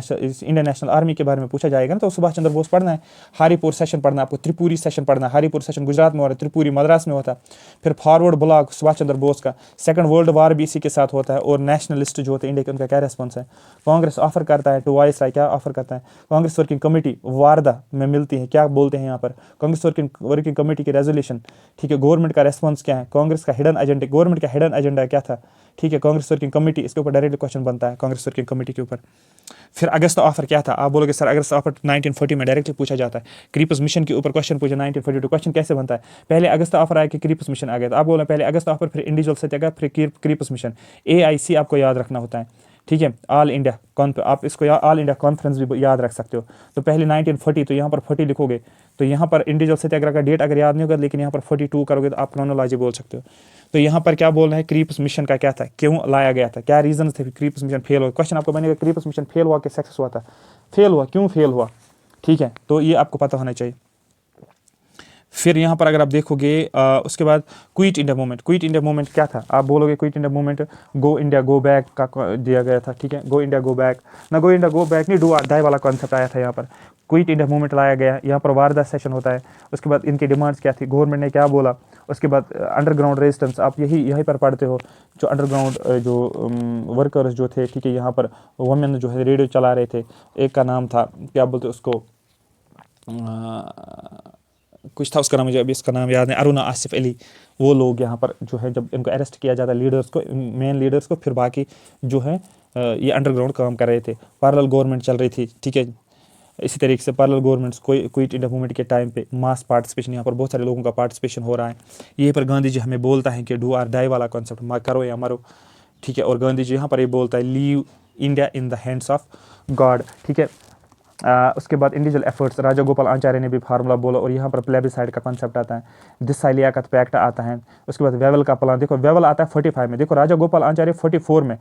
नेशनल आर्मी के बारे में पूछा जाएगा ना, तो सुभाष चंद्र बोस पढ़ना है, हारीपुर सेशन पढ़ना है आपको, त्रिपुरी सेशन पढ़ना है, हारीपुर सेशन गुजरात में हो रहा है, त्रिपुरी मद्रास में होता है। फिर फॉरवर्ड ब्लॉक सुभाष चंद्र बोस का, सेकंड वर्ल्ड वार भी इसी के साथ होता है, और नेशनलिस्ट जो होते हैं इंडिया के उनका क्या रेस्पॉन्स है। कांग्रेस ऑफर करता है टू वॉइस राय, क्या ऑफर करता है, कांग्रेस वर्किंग कमेटी वारदा में मिलती है, क्या बोलते हैं यहाँ पर, कांग्रेस वर्किंग कमेटी की रेजोल्यूशन। ठीक है, गवर्नमेंट का रेस्पॉन्स क्या है, कांग्रेस का हिडन एजेंडा, गवर्नमेंट का हिडन एजेंडा क्या था। ठीक है, कांग्रेस वर्किंग कमेटी, इसके ऊपर डायरेक्टली क्वेश्चन बनता है कांग्रेस वर्किंग कमेटी के ऊपर। फिर अगस्त ऑफर क्या था, आप बोलोगे सर अगस्त ऑफर 1940 में डायरेक्टली पूछा जाता है। क्रीपस मिशन के ऊपर क्वेश्चन पूछा 1942, क्वेश्चन कैसे बनता है, पहले अगस्त ऑफर आया कि क्रीपस मिशन आ गया, तो आप बोलो पहले अगस्त ऑफर, फिर इंडिविजुअल सत्याग्रह, फिर क्रीपस मिशन, AIC आपको याद रखना होता है। ठीक है, ऑल इंडिया आप इसको ऑल इंडिया कॉन्फ्रेंस भी याद रख सकते हो। तो पहले 1940, तो यहाँ पर 40 लिखोगे, तो यहाँ पर इंडिविजुअल सत्याग्रह का डेट अगर याद नहीं होगा, लेकिन यहाँ पर 42 करोगे तो आप क्रोनोलॉजी बोल सकते हो। तो यहाँ पर क्या बोलना है, क्रीपस मिशन का क्या था, क्यों लाया गया था, क्या रीजन थे क्रीपस मिशन फेल हुआ। क्वेश्चन आपको बनेगा क्रीपस मिशन फेल हुआ कि सक्सेस हुआ था, फेल हुआ, क्यों फेल हुआ। ठीक है, तो ये आपको पता होना चाहिए। फिर यहाँ पर अगर आप देखोगे उसके बाद quit India movement. Quit India movement क्या था? आप बोलोगे quit India movement go India go back का दिया गया था, ठीक है, गो इंडिया गो बैक ना, गो इंडिया गो बैक नहीं, डू और डाई वाला कॉन्सेप्ट आया था यहाँ पर। क्विट इंडिया मूवमेंट लाया गया, यहाँ पर वारदा सेशन होता है। उसके बाद इनकी डिमांड्स क्या थी, गवर्नमेंट ने क्या बोला, उसके बाद अंडरग्राउंड रेजिस्टेंस आप यहीं पर पढ़ते हो, जो अंडरग्राउंड जो वर्कर्स जो थे, ठीक है, यहाँ पर वुमेन जो है रेडियो चला रहे थे, एक का नाम था क्या बोलते उसको, कुछ था उसका नाम, मुझे अभी इसका नाम याद नहीं, अरुणा आसिफ अली, वो लोग यहाँ पर जो है जब इनको अरेस्ट किया जाता है लीडर्स को, मेन लीडर्स को, फिर बाकी जो है ये अंडरग्राउंड काम कर रहे थे। पैरेलल गवर्नमेंट चल रही थी, ठीक है। इसी तरीके से parallel governments quit India movement के टाइम पे मास पार्टिसिपेशन, यहाँ पर बहुत सारे लोगों का पार्टिसिपेशन हो रहा है। यहीं पर गांधी जी हमें बोलता है कि डू आर डाई वाला कॉन्सेप्ट, करो या मरो, ठीक है। और गांधी जी यहाँ पर ये बोलता है leave India in the hands of God, ठीक है। उसके बाद इंडिविजुअल एफर्ट्स, राजा गोपाल आचार्य ने भी फार्मूला बोला, और यहाँ पर प्लेबिसाइड का कॉन्सेप्ट आता है, दिसाई लियाकत पैक्ट आता है। उसके बाद वेवल का प्लान, देखो वेवल आता है 45 में, देखो राजा गोपाल आचार्य 44 में,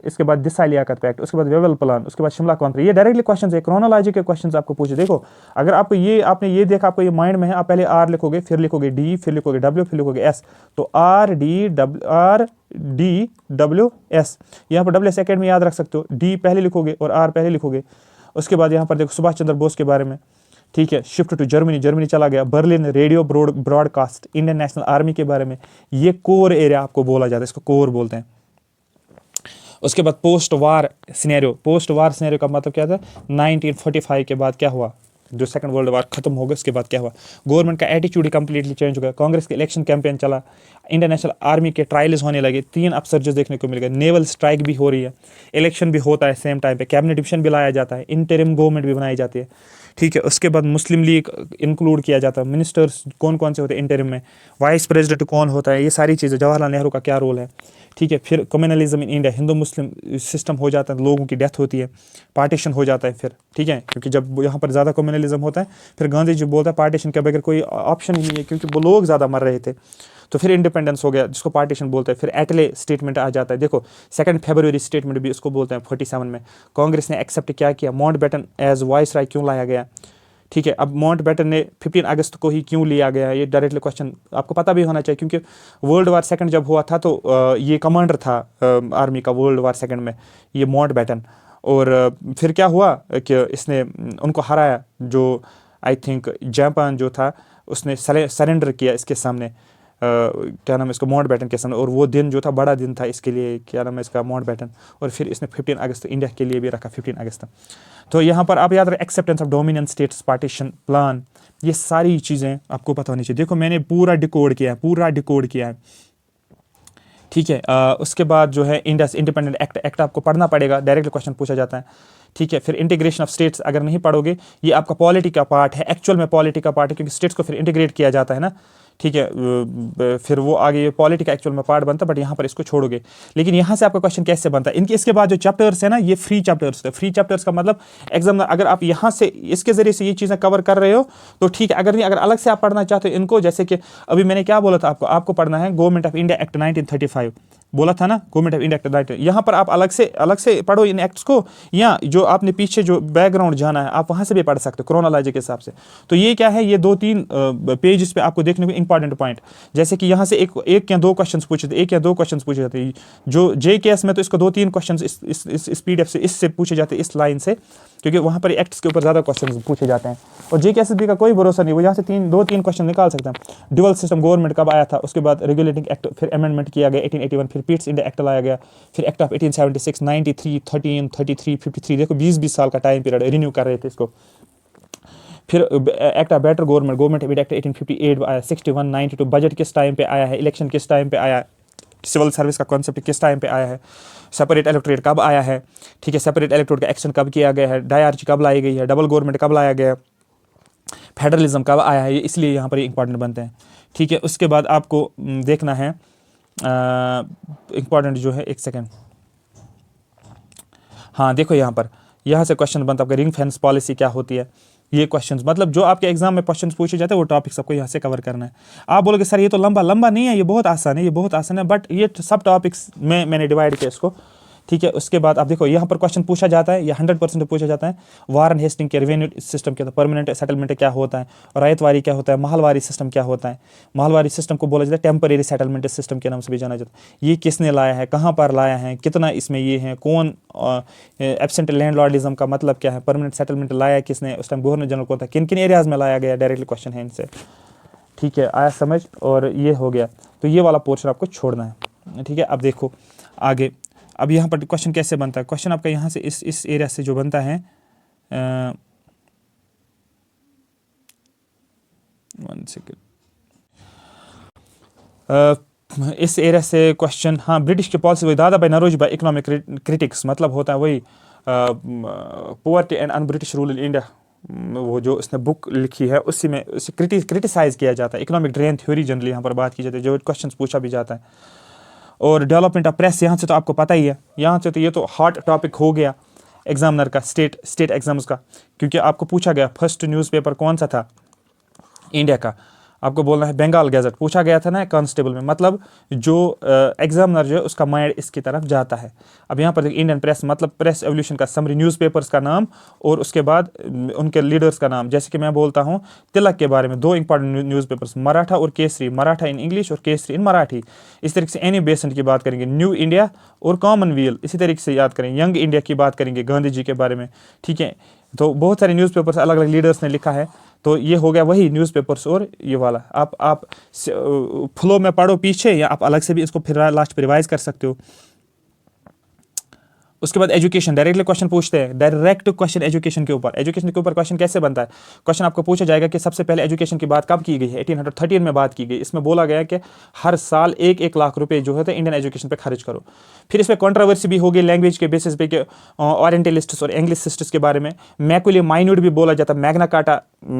इसके बाद दिसाई लियाकत पैक्ट, उसके बाद वेवल प्लान, उसके बाद शिमला कॉन्फ्रेंस। ये डायरेक्टली क्वेश्चन है, क्रोनोलॉजी के क्वेश्चन आपको पूछे। देखो अगर आपको आपने ये देखा, आपको ये माइंड में है, आप पहले आर लिखोगे, फिर लिखोगे डी, फिर लिखोगे डब्ल्यू, फिर लिखोगे एस, तो आर डी डब्ल्यू एस, यहाँ पर डब्ल्यू एस अकेडमी याद रख सकते हो, डी पहले लिखोगे और आर पहले लिखोगे। उसके बाद यहाँ पर देखो सुभाष चंद्र बोस के बारे में, ठीक है, शिफ्ट टू जर्मनी, जर्मनी चला गया, Berlin radio broadcast, Indian national army के बारे में, ये कोर एरिया आपको बोला जाता है, इसको कोर बोलते हैं। उसके बाद पोस्ट वार सिनेरियो, पोस्ट वार सिनेरियो का मतलब क्या था, 1945 के बाद क्या हुआ, जो सेकंड वर्ल्ड वार खत्म हो गया, उसके बाद क्या हुआ, गवर्नमेंट का एटीट्यूड कंप्लीटली चेंज हो गया, कांग्रेस के इलेक्शन कैंपेन चला, इंडियन नेशनल आर्मी के ट्रायल्स होने लगे, 3 अपसर्जेस देखने को मिल गए, नेवल स्ट्राइक भी हो रही है, इलेक्शन भी होता है सेम टाइम पे, कैबिनेट डिविजन भी लाया जाता है, इंटरिम गवर्नमेंट भी बनाई जाती है, ठीक है। उसके बाद मुस्लिम लीग इंक्लूड किया जाता है, मिनिस्टर्स कौन कौन से होते हैं इंटरिम में, वाइस प्रेसिडेंट कौन होता है, ये सारी चीज़ें, जवाहरलाल नेहरू का क्या रोल है, ठीक है। फिर communalism in India, Hindu Muslim system हो जाता है, लोगों की डेथ होती है, पार्टीशन हो जाता है फिर, ठीक है, क्योंकि जब यहाँ पर ज़्यादा कम्युनलिज्म होता है, फिर गांधी जी बोलता है पार्टीशन के बगैर कोई ऑप्शन ही नहीं है, क्योंकि वो लोग ज़्यादा मर रहे थे, तो फिर इंडिपेंडेंस हो गया, जिसको पार्टीशन बोलते हैं। फिर एटले स्टेटमेंट आ जाता है, देखो 2 फरवरी स्टेटमेंट भी उसको बोलते हैं 47 में। कांग्रेस ने एक्सेप्ट क्या किया, माउंटबेटन एज वाइस राय क्यों लाया गया, ठीक है। अब माउंटबेटन ने 15 अगस्त को ही क्यों लिया गया, ये डायरेक्टली क्वेश्चन आपको पता भी होना चाहिए, क्योंकि वर्ल्ड वार सेकंड जब हुआ था तो ये कमांडर था आर्मी का वर्ल्ड वार सेकंड में, ये माउंटबेटन। और फिर क्या हुआ कि इसने उनको हराया, जो आई थिंक जापान जो था उसने सरेंडर किया इसके सामने, क्या नाम है इसको, माउंटबेटन के सामने, और वो दिन जो था बड़ा दिन था इसके लिए, क्या नाम है इसका, माउंटबेटन। और फिर इसने 15 अगस्त इंडिया के लिए भी रखा, 15 अगस्त। तो यहाँ पर आप याद रखें, acceptance of dominion states, partition plan, ये सारी चीज़ें आपको पता होनी चाहिए। देखो मैंने पूरा डिकोड किया है, पूरा डिकोड किया है, ठीक है। उसके बाद जो है इंडिया इंडिपेंडेंट एक्ट आपको पढ़ना पड़ेगा, डायरेक्टली क्वेश्चन पूछा जाता है, ठीक है। फिर इंटीग्रेशन ऑफ स्टेट्स अगर नहीं पढ़ोगे, ये आपका पॉलिटी का पार्ट है, एक्चुअल में पॉलिटी का पार्ट है, क्योंकि स्टेट्स को फिर इंटीग्रेट किया जाता है ना, ठीक है। फिर वो आगे पॉलिटी का एक्चुअल में पार्ट बनता है, बट यहाँ पर इसको छोड़ोगे। लेकिन यहाँ से आपका क्वेश्चन कैसे बनता है, इनके इसके बाद जो चैप्टर्स है ना, ये फ्री चैप्टर्स है। फ्री चैप्टर्स का मतलब एग्जाम अगर आप यहाँ से इसके जरिए से ये चीज़ें कवर कर रहे हो तो ठीक है, अगर नहीं, अगर अलग से आप पढ़ना चाहते हो इनको, जैसे कि अभी मैंने क्या बोला था आपको पढ़ना है गवर्नमेंट ऑफ इंडिया एक्ट 1935, बोला था ना, गवर्नमेंट ऑफ इंडिया एक्ट 19, यहाँ पर आप अलग से पढ़ो इन एक्ट्स को, या जो आपने पीछे जो बैकग्राउंड जाना है आप वहाँ से भी पढ़ सकते हो क्रोनोलॉजी के हिसाब से। तो ये क्या है, ये 2-3 पेज पे आपको देखने को इंपॉर्टेंट पॉइंट, जैसे कि यहाँ से एक या 2 क्वेश्चन पूछे थे, 1 या 2 क्वेश्चन पूछे जाते हैं, जो JKS में तो इसको 2-3 क्वेश्चन इस PDF से इससे पूछे जाते हैं, इस लाइन से, क्योंकि वहाँ पर एक्ट्स के ऊपर ज़्यादा क्वेश्चन पूछे जाते हैं। और JKSSB का कोई भरोसा नहीं, वो यहाँ से 2-3 क्वेश्चन निकाल सकते हैं। ड्यूअल सिस्टम गवर्नमेंट कब आया था, उसके बाद रेगुलेटिंग एक्ट, फिर अमेंडमेंट किया गया 1881, फिर पीट्स इंडिया एक्ट लाया गया, फिर एक्ट ऑफ 1876, 93, 13, 33, 53, देखो 20 साल का टाइम पीरियड रिन्यू कर रहे थे इसको। फिर act of better government act 1858 आया, 61, 92, बजट किस टाइम पे आया है, इलेक्शन किस टाइम पे आया है, सिविल सर्विस का कॉन्सेप्ट किस टाइम पे आया है, सेपरेट इलेक्टोरेट कब आया है, ठीक है, सेपरेट इलेक्टोरेट का एक्शन कब किया गया है, डायरची कब लाई गई है, डबल गवर्नमेंट कब लाया गया है, फेडरलिज्म कब आया है, इसलिए यहाँ पर इंपॉर्टेंट बनते हैं, ठीक है। उसके बाद आपको देखना है इंपॉर्टेंट जो है, एक सेकेंड, हाँ देखो यहाँ से क्वेश्चन बनता है आपका रिंग फेंस पॉलिसी क्या होती है, ये क्वेश्चंस, मतलब जो आपके एग्जाम में क्वेश्चंस पूछे जाते हैं वो टॉपिक्स आपको यहाँ से कवर करना है। आप बोलोगे सर ये तो लंबा नहीं है, ये बहुत आसान है, ये बहुत आसान है, बट ये सब टॉपिक्स में मैंने डिवाइड किया इसको, ठीक है। उसके बाद आप देखो यहाँ पर क्वेश्चन पूछा जाता है, या 100% पूछा जाता है, वारन हेस्टिंग के रेवेन्यू सिस्टम क्या होता है, परमानेंट सेटलमेंट क्या होता है, रायतवारी क्या होता है, महलवारी सिस्टम क्या होता है। महलवारी सिस्टम को बोला जाता है टेम्परेरी सेटलमेंट सिस्टम के नाम से भी जाना जाता है। ये किसने लाया है, कहाँ पर लाया है, कितना इसमें ये है, कौन एब्सेंट लैंडलॉर्डिज्म का मतलब क्या है, परमानेंट सेटलमेंट लाया किसने, उस टाइम गवर्नर जनरल को था, किन किन एरियाज में लाया गया, डायरेक्टली क्वेश्चन है इनसे। ठीक है, आया समझ। और ये हो गया, तो ये वाला पोर्शन आपको छोड़ना है। ठीक है, अब देखो आगे। अब यहाँ पर क्वेश्चन कैसे बनता है, क्वेश्चन आपका यहाँ से इस एरिया से जो बनता है, वन सेकेंड, इस एरिया से क्वेश्चन, हाँ, ब्रिटिश की पॉलिसी वही दादा भाई नरोजी भाई इकोनॉमिक क्रिटिक्स, मतलब होता है वही poverty and un British rule in India, वो जो उसने बुक लिखी है उसी में उसे क्रिटिसाइज किया जाता है। इकोनॉमिक ड्रेन थ्योरी जनरली यहाँ पर बात की जाती है, जो क्वेश्चन पूछा भी जाता है। और डेवलपमेंट ऑफ प्रेस, यहाँ से तो आपको पता ही है, यहाँ से तो ये तो हॉट टॉपिक हो गया एग्जामिनर का, स्टेट एग्जाम्स का, क्योंकि आपको पूछा गया फर्स्ट न्यूज़पेपर कौन सा था इंडिया का, आपको बोलना है बंगाल गैजेट, पूछा गया था ना कांस्टेबल में, मतलब जो एग्जामिनर जो है उसका माइंड इसकी तरफ जाता है। अब यहाँ पर देखिए इंडियन प्रेस, मतलब प्रेस एवोल्यूशन का समरी, न्यूज़पेपर्स का नाम और उसके बाद उनके लीडर्स का नाम। जैसे कि मैं बोलता हूँ तिलक के बारे में, 2 इंपॉर्टेंट न्यूज़पेपर्स, मराठा और केसरी, मराठा इन इंग्लिश और केसरी इन मराठी। इस तरीके से एनी बेसेंट की बात करेंगे, न्यू इंडिया और कॉमनवेल्थ, इसी तरीके से याद करेंगे। यंग इंडिया की बात करेंगे, गांधी जी के बारे में। ठीक है, तो बहुत सारे न्यूज़पेपर्स अलग अलग लीडर्स ने लिखा है। तो ये हो गया वही न्यूज़पेपर्स और ये वाला। आप फ्लो में पढ़ो पीछे, या आप अलग से भी इसको फिर लास्ट पे रिवाइज कर सकते हो। उसके बाद एजुकेशन, डायरेक्टली क्वेश्चन पूछते हैं, डायरेक्ट क्वेश्चन एजुकेशन के ऊपर। एजुकेशन के ऊपर क्वेश्चन कैसे बनता है, क्वेश्चन आपको पूछा जाएगा कि सबसे पहले एजुकेशन की बात कब की गई है, 1813 में बात की गई। इसमें बोला गया कि हर साल 1-1 लाख रुपए जो है इंडियन एजुकेशन पे खर्च करो। फिर इसमें कंट्रोवर्सी भी होगी लैंग्वेज के बेसिस पे, ओरिएंटलिस्ट्स और इंग्लिसिस्ट्स के बारे में। मैकुले माइन्यूट भी बोला जाता है, मैग्ना कार्टा,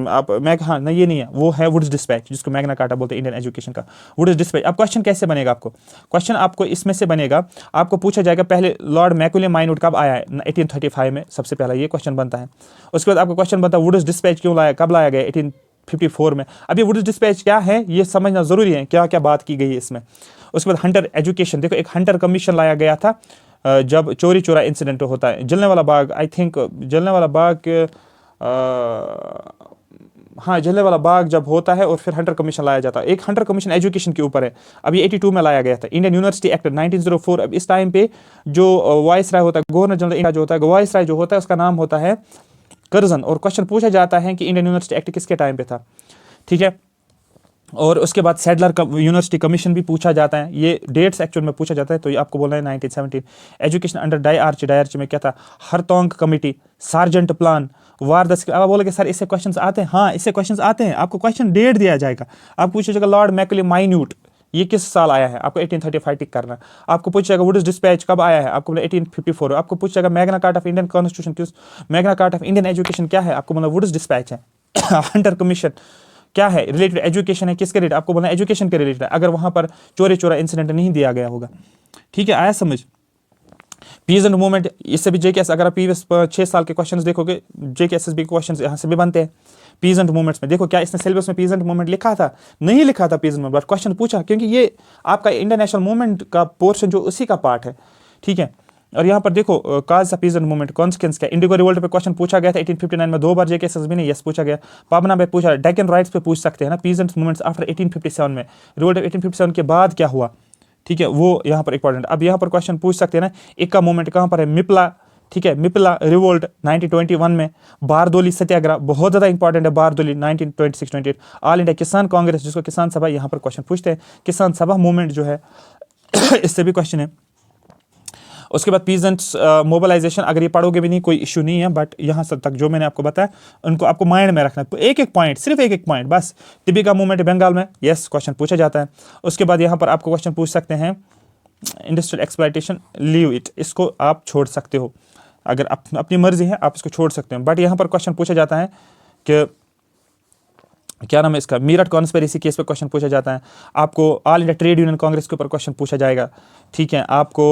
आप हाँ नहीं, ये नहीं है, वो है वुड्स डिस्पैच, जिसको मैग्ना कार्टा बोलते हैं इंडियन एजुकेशन का, वुड्स डिस्पैच। अब क्वेश्चन कैसे बनेगा, आपको क्वेश्चन आपको इसमें से बनेगा, आपको पूछा जाएगा पहले लॉर्ड मैकुले माइन्यूट कब आया है, 1835 में, सबसे पहला ये क्वेश्चन बनता है। उसके बाद आपका क्वेश्चन बनता है वुड्स डिस्पैच क्यों लाया, कब लाया गया, 1854 में। अब ये वुड्स डिस्पैच क्या है ये समझना जरूरी है, क्या क्या बात की गई है इसमें। उसके बाद हंटर एजुकेशन, देखो एक हंटर कमीशन लाया गया था जब चोरी चोरा इंसिडेंट होता है, जलियांवाला बाग, आई थिंक जलियांवाला बाग, हाँ जलियांवाला बाग जब होता है, और फिर हंटर कमीशन लाया जाता है। एक हंटर कमीशन एजुकेशन के ऊपर है, अब ये 82 में लाया गया था। इंडियन यूनिवर्सिटी एक्ट 1904, अब इस टाइम पे जो वाइस राय होता है, गवर्नर जनरल इंडिया जो होता है, वाइस राय जो होता है उसका नाम होता है कर्जन। और क्वेश्चन पूछा जाता है कि इंडियन यूनिवर्सिटी एक्ट किसके टाइम पे था। ठीक है, और उसके बाद सैडलर का यूनिवर्सिटी कमीशन भी पूछा जाता है, ये डेट्स एक्चुअल में पूछा जाता है, तो ये आपको बोलना है 1917। एजुकेशन अंडर डायआर्ची में क्या था, हरतोंग कमेटी, सार्जेंट प्लान, वार दस। अब बोले कि सर इससे क्वेश्चंस आते हैं, हाँ इससे क्वेश्चंस आते हैं, आपको क्वेश्चन डेट दिया जाएगा, आपको पूछा जाएगा लॉर्ड मैकुले माइन्यूट ये किस साल आया है, आपको 1835 टिक करना। आपको पूछा जाएगा वुड्स डिस्पैच कब आया है, आपको बोला 1854। आपको पूछा जाएगा Magna Carta of Indian constitution किस, Magna Carta of Indian education क्या है, आपको बोला वुड्स डिस्पैच है। हंटर कमीशन क्या है, रिलेटेड एजुकेशन है, किसके रिलेटेड, आपको बोलना एजुकेशन के रिलेटेड है, अगर वहां पर चोरी चोरा इंसिडेंट नहीं दिया गया होगा। ठीक है, आया समझ। पीजेंट मूवमेंट, इससे भी जेकेएस, अगर आप प्रीवियस 6 साल के क्वेश्चंस देखोगे, जेकेएसएसबी के क्वेश्चंस यहाँ से भी बनते हैं। पीजेंट मूवमेंट्स में देखो क्या इसने सिलेबस में पीजेंट मूवमेंट लिखा था, नहीं लिखा था पीजेंट मूवमेंट, क्वेश्चन पूछा, क्योंकि ये आपका इंडियन नेशनल मूवमेंट का पोर्शन जो उसी का पार्ट है। ठीक है, और यहाँ पर देखो cause of peasant movement, consequence क्या, इंडिगो रिवोल्ट पे क्वेश्चन पूछा गया था 1859 में, 2 बार जेकेएसएसबी ने यस पूछा गया। पाबना पे पूछा, डेक्कन राइट्स पे पूछ सकते हैं ना, पीजेंट मूवमेंट्स आफ्टर 1857 में, रिवोल्ट 1857 के बाद क्या हुआ। ठीक है, वो यहाँ पर इंपॉर्टेंट। अब यहाँ पर क्वेश्चन पूछ सकते हैं ना, इक्का मूवमेंट कहाँ पर है, मिपला। ठीक है, मिपला रिवोल्ट 1921 में, बारदोली सत्याग्रह बहुत ज़्यादा इंपॉर्टेंट है, बारदोली 1926-28, ऑल इंडिया किसान कांग्रेस जिसको किसान सभा, यहाँ पर क्वेश्चन पूछते हैं, किसान सभा मूवमेंट जो है इससे भी क्वेश्चन है। उसके बाद पीजेंट्स मोबिलाइजेशन, अगर ये पढ़ोगे भी नहीं कोई इशू नहीं है, बट यहाँ सब तक जो मैंने आपको बताया उनको आपको माइंड में रखना है, एक एक पॉइंट, सिर्फ एक एक पॉइंट बस। तिबिका मूवमेंट बंगाल में, यस क्वेश्चन पूछा जाता है। उसके बाद यहाँ पर आपको क्वेश्चन पूछ सकते हैं इंडस्ट्रियल एक्सप्लॉयटेशन, लीव इट, इसको आप छोड़ सकते हो, अगर अपनी मर्जी है आप इसको छोड़ सकते हो, बट यहाँ पर क्वेश्चन पूछा जाता है कि क्या नाम है इसका, मीरठ कॉन्स्पिरेसी केस पे क्वेश्चन पूछा जाता है आपको। All India trade union Congress के ऊपर क्वेश्चन पूछा जाएगा, ठीक है आपको।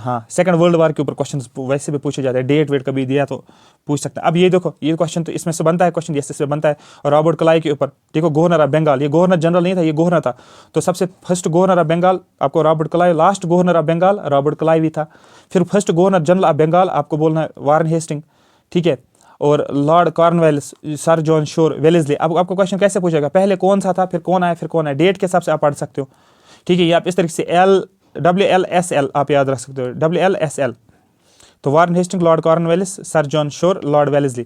हाँ, सेकंड वर्ल्ड वार के ऊपर क्वेश्चन वैसे भी पूछे जाते हैं, डेट वेट कभी दिया तो पूछ सकते हैं। अब ये देखो, ये क्वेश्चन तो इसमें से बनता है क्वेश्चन, यस इससे बनता है। और रॉबर्ट क्लाइव के ऊपर देखो, गवर्नर ऑफ बंगाल, ये गवर्नर जनरल नहीं था, ये गवर्नर था। तो सबसे फर्स्ट गवर्नर ऑफ बंगाल आपको Robert Clive, last governor of Bengal Robert Clive ही था। फिर first governor general of Bengal आपको बोलना है वारन हेस्टिंग, ठीक है। और Lord Cornwallis, sir John Shore, Wellesley. अब आपको क्वेश्चन कैसे पूछेगा, पहले कौन सा था, फिर कौन आया, फिर कौन आया, डेट के हिसाब से आप पढ़ सकते हो, ठीक है। ये आप इस तरीके से WLSL आप याद रख सकते हो, WLSL। तो Warren Hastings, Lord Cornwallis, sir John Shore, Lord Wellesley,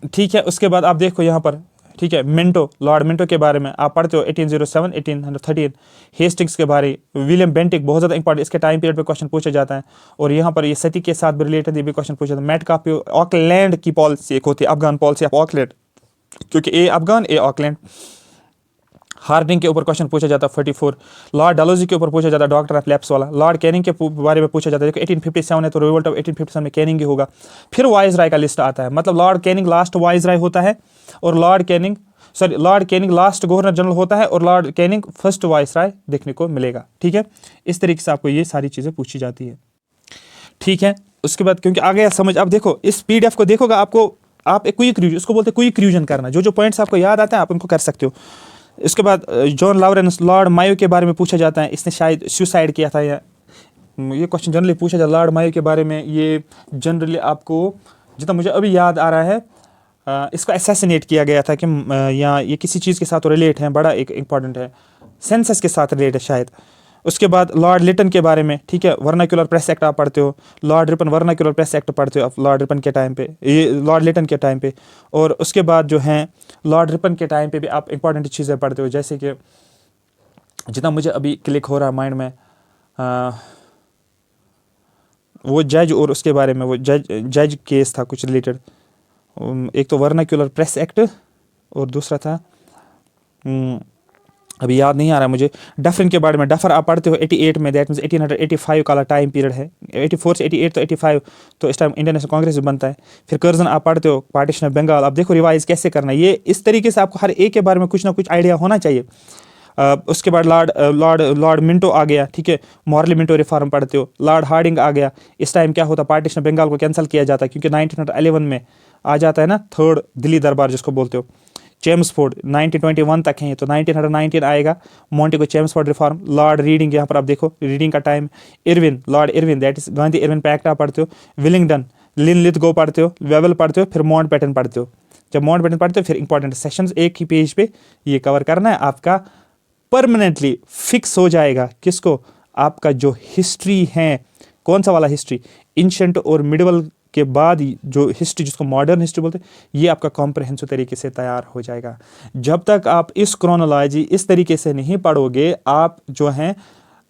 ठीक है। उसके बाद आप देखो यहाँ पर, ठीक है, मिंटो, लॉर्ड मिंटो के बारे में आप पढ़ते हो 1807 1813। हेस्टिंग्स के बारे, विलियम बेंटिक, बहुत ज़्यादा इंपॉर्टेंट, इसके टाइम पीरियड पे क्वेश्चन पूछा जाता है। और यहाँ पर ये सती के साथ भी रिलेटेड ये भी क्वेश्चन पूछा जाता है। मैटकाफ, ऑकलैंड की पॉलिसी एक होती है, अफगान पॉलिसी ऑफ ऑकलैंड, क्योंकि ए अफगान ए ऑकलैंड। हार्डिंग के ऊपर क्वेश्चन पूछा जाता है 44। लॉर्ड डलोजी के ऊपर पूछा जाता है, डॉक्टर ऑफ लैप्स वाला। लॉर्ड कैनिंग के बारे में पूछा जाता है, 1857 है तो रिवोल्ट ऑफ 1857 में कैनिंग ही होगा। फिर वाइस राय का लिस्ट आता है, मतलब लॉर्ड कैनिंग लास्ट वाइस राय होता है, और Lord Canning last governor general होता है, और लॉर्ड कैनिंग फर्स्ट वाइस राय देखने को मिलेगा, ठीक है। इस तरीके से आपको ये सारी चीज़ें पूछी जाती है, ठीक है। उसके बाद क्योंकि आ गया समझ, अब देखो इस PDF को देखोगा आपको, आप एक क्विक रिव्यू, उसको बोलते हैं क्विक रिवीजन करना, जो पॉइंट्स आपको याद आते हैं आप उनको कर सकते हो। इसके बाद जॉन लॉरेंस, लॉर्ड मायो के बारे में पूछा जाता है, इसने शायद सुसाइड किया था, या ये क्वेश्चन जनरली पूछा जाता है लॉर्ड मायो के बारे में। ये जनरली आपको जितना मुझे अभी याद आ रहा है, इसको असैसिनेट किया गया था कि या ये किसी चीज़ के साथ रिलेट है, बड़ा एक इंपॉर्टेंट है, सेंसस के साथ रिलेट है शायद। उसके बाद लॉर्ड लिटन के बारे में, ठीक है, वर्नाक्यूलर प्रेस एक्ट आप पढ़ते हो, Lord Ripon vernacular press act पढ़ते हो लॉर्ड रिपन के टाइम पे, ये लॉर्ड लिटन के टाइम पे। और उसके बाद जो है लॉर्ड रिपन के टाइम पे भी आप इंपॉर्टेंट चीज़ें पढ़ते हो, जैसे कि जितना मुझे अभी क्लिक हो रहा है माइंड में, वो जज और उसके बारे में, वो जज केस था कुछ रिलेटेड। एक तो वर्नाक्यूलर प्रेस एक्ट और दूसरा था अभी याद नहीं आ रहा मुझे। डफरिन के बारे में, डफर आप पढ़ते हो 88 में, दैट मीन्स 1885 का टाइम पीरियड है, 84 से 88 तो 85, तो इस टाइम इंडियन नेशनल कांग्रेस भी बनता है। फिर कर्जन आप पढ़ते हो, पार्टीशन ऑफ बंगाल। अब देखो रिवाइज कैसे करना है, ये इस तरीके से आपको हर एक के बारे में कुछ ना कुछ आइडिया होना चाहिए। उसके बाद लॉर्ड मिंटो आ गया, ठीक है, मॉरली मिंटो रिफॉर्म पढ़ते हो। लॉर्ड हार्डिंग आ गया, इस टाइम क्या होता, पार्टीशन ऑफ बंगाल को कैंसिल किया जाता है, क्योंकि 1911 में आ जाता है ना थर्ड दिल्ली दरबार जिसको बोलते हो। चेम्सफोर्ड 1921 तक है, तो 1919 आएगा, Montagu Chelmsford reform. Lord Reading, यहाँ पर आप देखो रीडिंग का time. Irwin, Lord Irwin, that is Gandhi Irwin pact आप पढ़ते हो। विलिंगडन, लिनलिथगो पढ़ते हो, वेवल पढ़ते हो, फिर माउंटबेटन पढ़ते हो। जब माउंटबेटन पढ़ते हो फिर इंपॉर्टेंट सेक्शंस एक ही पेज पे ये कवर करना है, आपका परमानेंटली फिक्स हो जाएगा। किसको, आपका जो हिस्ट्री है, कौन सा वाला हिस्ट्री, एंशिएंट और मिडिवल के बाद जो हिस्ट्री जिसको मॉडर्न हिस्ट्री बोलते हैं, ये आपका कॉम्प्रहेंसिव तरीके से तैयार हो जाएगा। जब तक आप इस क्रोनोलॉजी इस तरीके से नहीं पढ़ोगे, आप जो हैं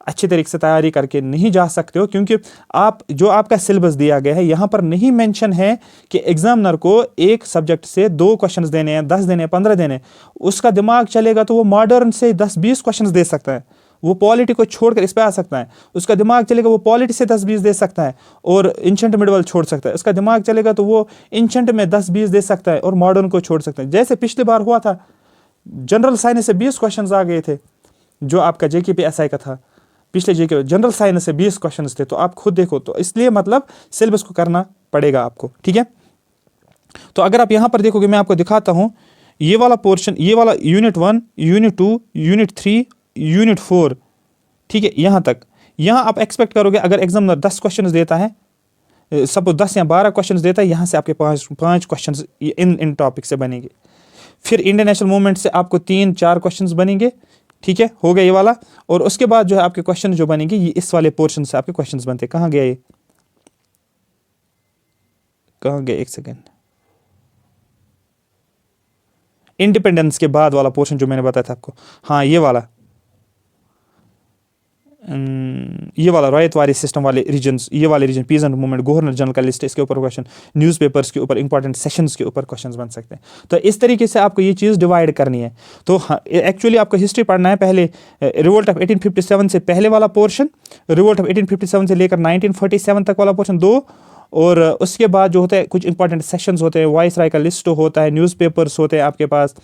अच्छे तरीके से तैयारी करके नहीं जा सकते हो, क्योंकि आप जो आपका सिलेबस दिया गया है यहाँ पर नहीं मेंशन है कि एग्जामिनर को एक सब्जेक्ट से 2 क्वेश्चंस देने हैं, 10 देने हैं, 15 देने हैं। उसका दिमाग चलेगा तो वो मॉडर्न से 10-20 क्वेश्चंस दे सकता है, वो पॉलिटी को छोड़कर इस पे आ सकता है। उसका दिमाग चलेगा वो पॉलिटी से 10-20 दे सकता है और एंशिएंट मिडिवल छोड़ सकता है। उसका दिमाग चलेगा तो वो एंशिएंट में 10-20 दे सकता है और मॉडर्न को छोड़ सकता है। जैसे पिछली बार हुआ था, जनरल साइंस से 20 क्वेश्चंस आ गए थे, जो आपका JKPSI का था। पिछले JK जनरल साइंस से 20 क्वेश्चंस थे, तो आप खुद देखो। तो इसलिए मतलब सिलेबस को करना पड़ेगा आपको, ठीक है। तो अगर आप यहाँ पर देखोगे, मैं आपको दिखाता हूँ ये वाला पोर्शन, ये वाला यूनिट 1, यूनिट 2, यूनिट 3, यूनिट 4, ठीक है, यहाँ तक। यहाँ आप एक्सपेक्ट करोगे अगर एग्जामिनर 10 क्वेश्चंस देता है, सपोज 10 या 12 क्वेश्चंस देता है, यहाँ से आपके 5 क्वेश्चंस इन टॉपिक से बनेंगे। फिर इंडियन नेशनल मूवमेंट से आपको 3-4 क्वेश्चंस बनेंगे, ठीक है, हो गया ये वाला। और उसके बाद जो है आपके क्वेश्चन जो बनेंगे, ये इस वाले पोर्शन से आपके क्वेश्चंस बनते हैं। कहाँ गया ये, कहाँ गया, एक सेकेंड। इंडिपेंडेंस के बाद वाला पोर्शन जो मैंने बताया था आपको, हाँ ये वाला रॉयतवारी सिस्टम वाले रीजन्स, ये वाले region, peasant movement, governor general का लिस्ट, इसके ऊपर क्वेश्चन, न्यूज़पेपर्स के ऊपर, इंपॉर्टेंट सेशंस के ऊपर क्वेश्चंस बन सकते हैं। तो इस तरीके से आपको ये चीज़ डिवाइड करनी है। तो एक्चुअली आपको हिस्ट्री पढ़ना है पहले, रिवोल्ट ऑफ 1857 से पहले वाला पोर्शन, रिवोल्ट ऑफ 1857 से लेकर 1947 तक वाला पोर्शन 2, और उसके बाद जो होता है कुछ इंपॉर्टेंट सेक्शंस होते हैं, वॉइस राय का लिस्ट होता है, न्यूज़पेपर्स होते हैं आपके पास,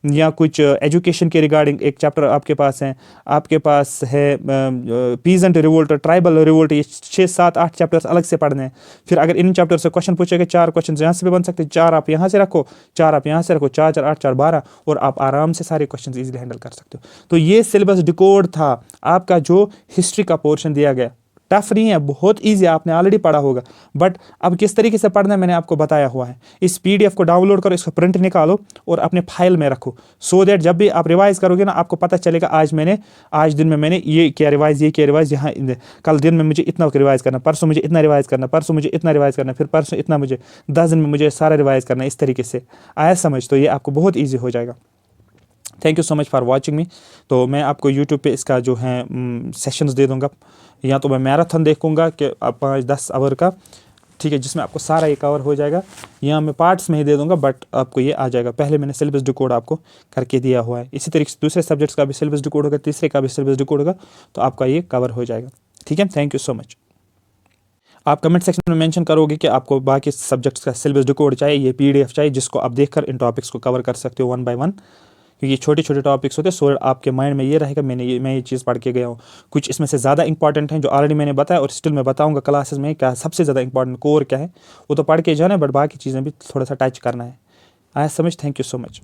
या कुछ एजुकेशन के रिगार्डिंग एक चैप्टर आपके पास है, आपके पास है पीजेंट रिवोल्ट, ट्राइबल रिवोल्ट, ये 6 7 8 चैप्टर्स अलग से पढ़ने हैं। फिर अगर इन चैप्टर से क्वेश्चन पूछेगा, 4 क्वेश्चन यहाँ से भी बन सकते हैं, 4 आप यहाँ से रखो, 4 आप यहाँ से रखो, 4 4 8 4 12, और आप आराम से सारे क्वेश्चन इजीली हैंडल कर सकते हो। तो ये सिलेबस डिकोड था आपका जो हिस्ट्री का पोर्शन दिया गया। टफ नहीं है, बहुत ईजी, आपने ऑलरेडी पढ़ा होगा, बट अब किस तरीके से पढ़ना है मैंने आपको बताया हुआ है। इस पीडीएफ को डाउनलोड करो, इसका प्रिंट निकालो और अपने फाइल में रखो, सो दैट जब भी आप रिवाइज करोगे ना, आपको पता चलेगा आज दिन में मैंने ये किया रिवाइज, यहाँ कल दिन में मुझे इतना रिवाइज करना, परसों मुझे इतना रिवाइज करना, परसों मुझे इतना रिवाइज करना, फिर परसों इतना, मुझे 10 दिन में मुझे सारा रिवाइज करना। इस तरीके से आया समझ, तो ये आपको बहुत ईजी हो जाएगा। Thank you so much for watching मी। तो मैं आपको यूट्यूब पे इसका जो है सेशंस दे दूंगा, या तो मैं मैराथन देखूंगा कि 5-10 आवर का, ठीक है, जिसमें आपको सारा ये कवर हो जाएगा, या मैं पार्ट्स में ही दे दूंगा, बट आपको ये आ जाएगा। पहले मैंने सिलेबस डिकोड आपको करके दिया हुआ है, इसी तरीके से दूसरे सब्जेक्ट्स का भी सिलेबस डिकोड होगा, तीसरे का भी सिलेबस डिकोड होगा, तो आपका ये कवर हो जाएगा। ठीक है, थैंक यू सो मच। आप कमेंट सेक्शन में मेंशन करोगे कि आपको बाकी सब्जेक्ट्स का सिलेबस डिकोड चाहिए, ये पीडीएफ चाहिए, जिसको आप देखकर इन टॉपिक्स को कवर कर सकते हो 1 बाय 1, क्योंकि ये छोटे छोटे टॉपिक्स होते हैं। सो आपके माइंड में ये रहेगा मैं ये चीज़ पढ़ के गया हूँ। कुछ इसमें से ज़्यादा इंपॉर्टेंट हैं जो ऑलरेडी मैंने बताया, और स्टिल मैं बताऊँगा क्लासेस में क्या सबसे ज़्यादा इंपॉर्टेंट कोर क्या है, वो तो पढ़ के जाना है, बट बाकी चीज़ें भी थोड़ा सा टच करना है। आया समझ। Thank you so much.